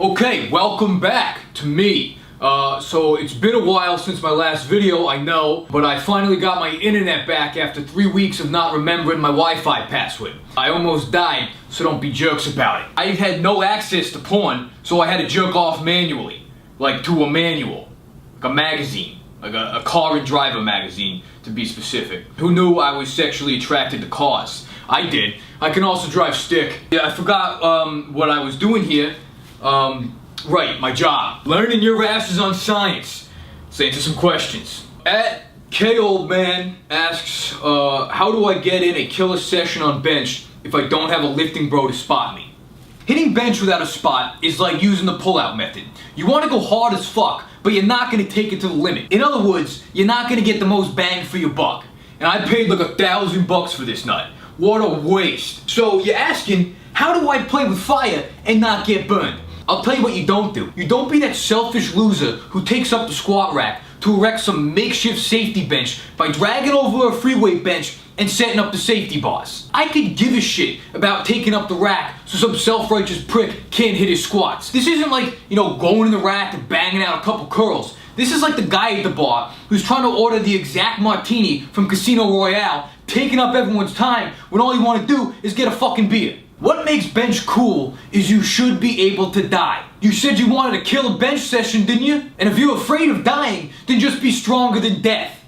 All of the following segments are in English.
Okay, welcome back to me. So it's been a while since my last video, I know, but I finally got my internet back after 3 weeks of not remembering my Wi-Fi password. I almost died, so don't be jerks about it. I had no access to porn, so I had to jerk off manually. Like to a manual. Like a magazine. Like a car and driver magazine, to be specific. Who knew I was sexually attracted to cars? I did. I can also drive stick. Yeah, I forgot what I was doing here. Right, my job. Learning your asses on science. Let's answer some questions. @KOldMan asks, how do I get in a killer session on bench if I don't have a lifting bro to spot me? Hitting bench without a spot is like using the pull-out method. You want to go hard as fuck, but you're not going to take it to the limit. In other words, you're not going to get the most bang for your buck. And I paid like $1,000 for this nut. What a waste. So you're asking, how do I play with fire and not get burned? I'll tell you what you don't do. You don't be that selfish loser who takes up the squat rack to erect some makeshift safety bench by dragging over a free weight bench and setting up the safety bars. I could give a shit about taking up the rack so some self-righteous prick can't hit his squats. This isn't like, going in the rack and banging out a couple curls. This is like the guy at the bar who's trying to order the exact martini from Casino Royale, taking up everyone's time when all you want to do is get a fucking beer. What makes bench cool is you should be able to die. You said you wanted to kill a bench session, didn't you? And if you're afraid of dying, then just be stronger than death.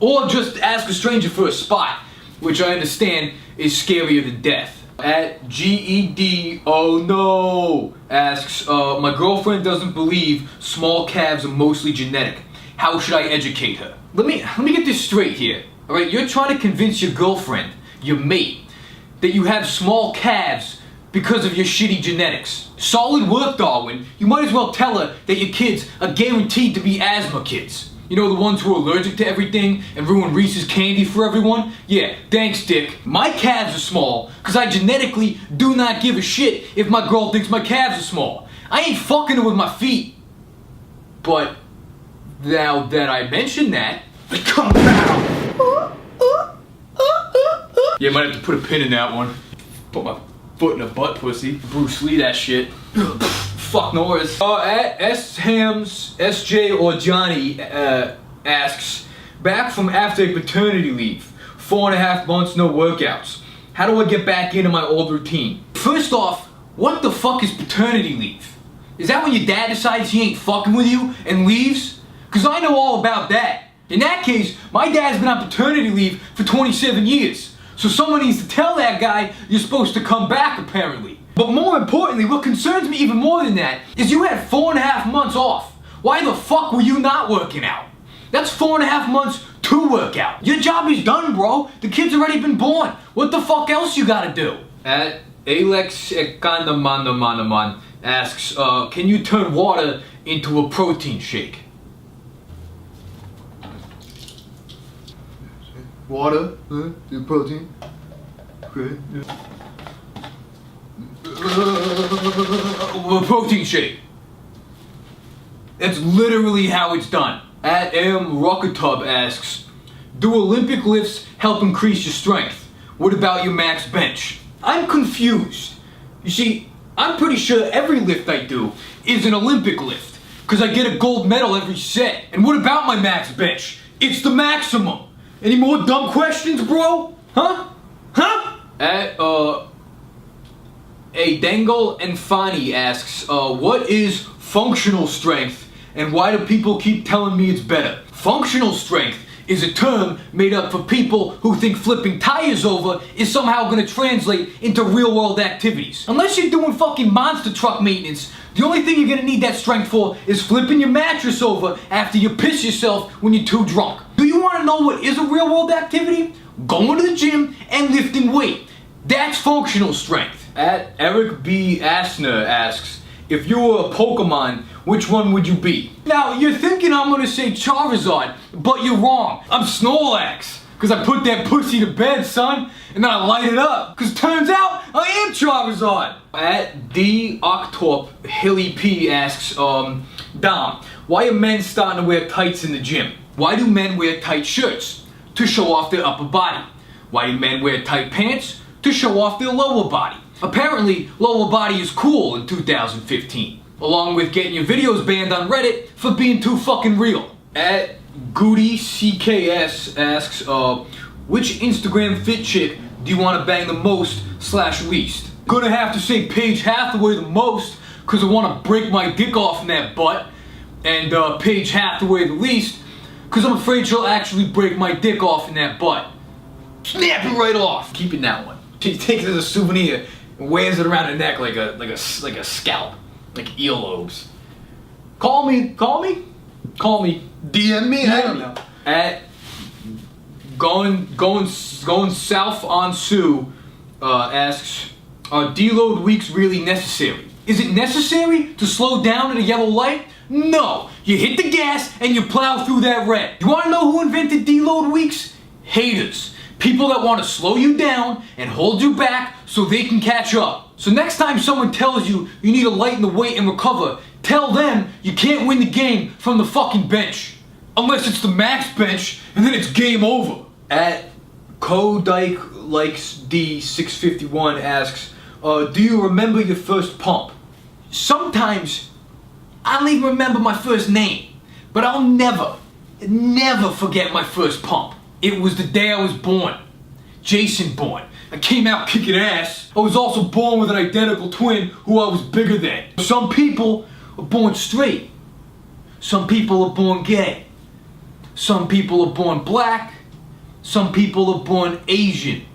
Or just ask a stranger for a spot, which I understand is scarier than death. @GED, oh no, asks, my girlfriend doesn't believe small calves are mostly genetic. How should I educate her? Let me get this straight here. Alright, you're trying to convince your girlfriend, your mate, that you have small calves because of your shitty genetics. Solid work, Darwin. You might as well tell her that your kids are guaranteed to be asthma kids. You know, the ones who are allergic to everything and ruin Reese's candy for everyone? Yeah, thanks, Dick. My calves are small because I genetically do not give a shit if my girl thinks my calves are small. I ain't fucking her with my feet. But now that I mention that, come down. Yeah, might have to put a pin in that one. Put my foot in a butt, pussy. Bruce Lee, that shit. Fuck Norris. @SHams, SJ or Johnny asks, back from after paternity leave, 4.5 months, no workouts. How do I get back into my old routine? First off, what the fuck is paternity leave? Is that when your dad decides he ain't fucking with you and leaves? Cause I know all about that. In that case, my dad's been on paternity leave for 27 years. So someone needs to tell that guy you're supposed to come back, apparently. But more importantly, what concerns me even more than that is you had 4.5 months off. Why the fuck were you not working out? That's 4.5 months to work out. Your job is done, bro. The kid's already been born. What the fuck else you gotta do? @alex asks, can you turn water into a protein shake? Water, protein, great. Protein shake. That's literally how it's done. @MRocketub asks, do Olympic lifts help increase your strength? What about your max bench? I'm confused. You see, I'm pretty sure every lift I do is an Olympic lift, because I get a gold medal every set. And what about my max bench? It's the maximum. Any more dumb questions, bro? Huh? Dangle and Fani asks, what is functional strength and why do people keep telling me it's better? Functional strength is a term made up for people who think flipping tires over is somehow gonna translate into real world activities. Unless you're doing fucking monster truck maintenance, the only thing you're gonna need that strength for is flipping your mattress over after you piss yourself when you're too drunk. Do you wanna know what is a real world activity? Going to the gym and lifting weight. That's functional strength. @Eric B. Asner asks, if you were a Pokemon, which one would you be? Now, you're thinking I'm gonna say Charizard, but you're wrong. I'm Snorlax, cause I put that pussy to bed, son, and then I light it up. Cause turns out, I am Charizard. @DOctorp Hilly P asks, Dom, why are men starting to wear tights in the gym? Why do men wear tight shirts? To show off their upper body. Why do men wear tight pants? To show off their lower body. Apparently, lower body is cool in 2015. along with getting your videos banned on Reddit for being too fucking real. At @ģūdīCKS asks, which Instagram fit chick do you want to bang the most / least? Gonna have to say Paige Hathaway the most, cause I want to break my dick off in that butt, and Paige Hathaway the least, cause I'm afraid she'll actually break my dick off in that butt. Snap it right off. Keeping that one. She takes it as a souvenir and wears it around her neck like a scalp, like earlobes. Call me. DM me. I don't know. At going south on Sue asks, are deload weeks really necessary? Is it necessary to slow down at a yellow light? No. You hit the gas and you plow through that red. You want to know who invented deload weeks? Haters. People that want to slow you down and hold you back so they can catch up. So next time someone tells you you need to lighten the weight and recover, tell them you can't win the game from the fucking bench. Unless it's the max bench, and then it's game over. At Kodike likes D651 asks, do you remember your first pump? Sometimes I don't even remember my first name, but I'll never forget my first pump. It was the day I was born. Jason born. I came out kicking ass. I was also born with an identical twin who I was bigger than. Some people are born straight. Some people are born gay. Some people are born black. Some people are born Asian.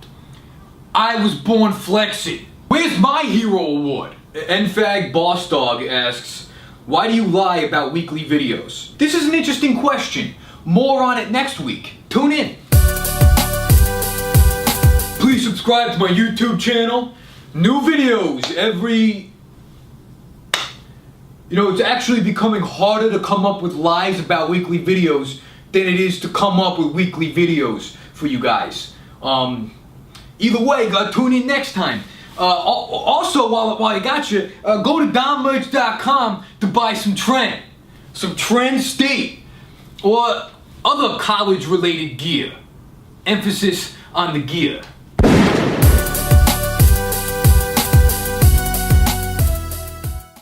I was born flexing. Where's my hero award? NFAG Boss Dog asks, why do you lie about weekly videos? This is an interesting question. More on it next week. Tune in. Please subscribe to my YouTube channel. New videos every... it's actually becoming harder to come up with lies about weekly videos than it is to come up with weekly videos for you guys. Either way, gotta tune in next time. Also, while I got you, go to donmerch.com to buy some Trend State, or other college-related gear. Emphasis on the gear.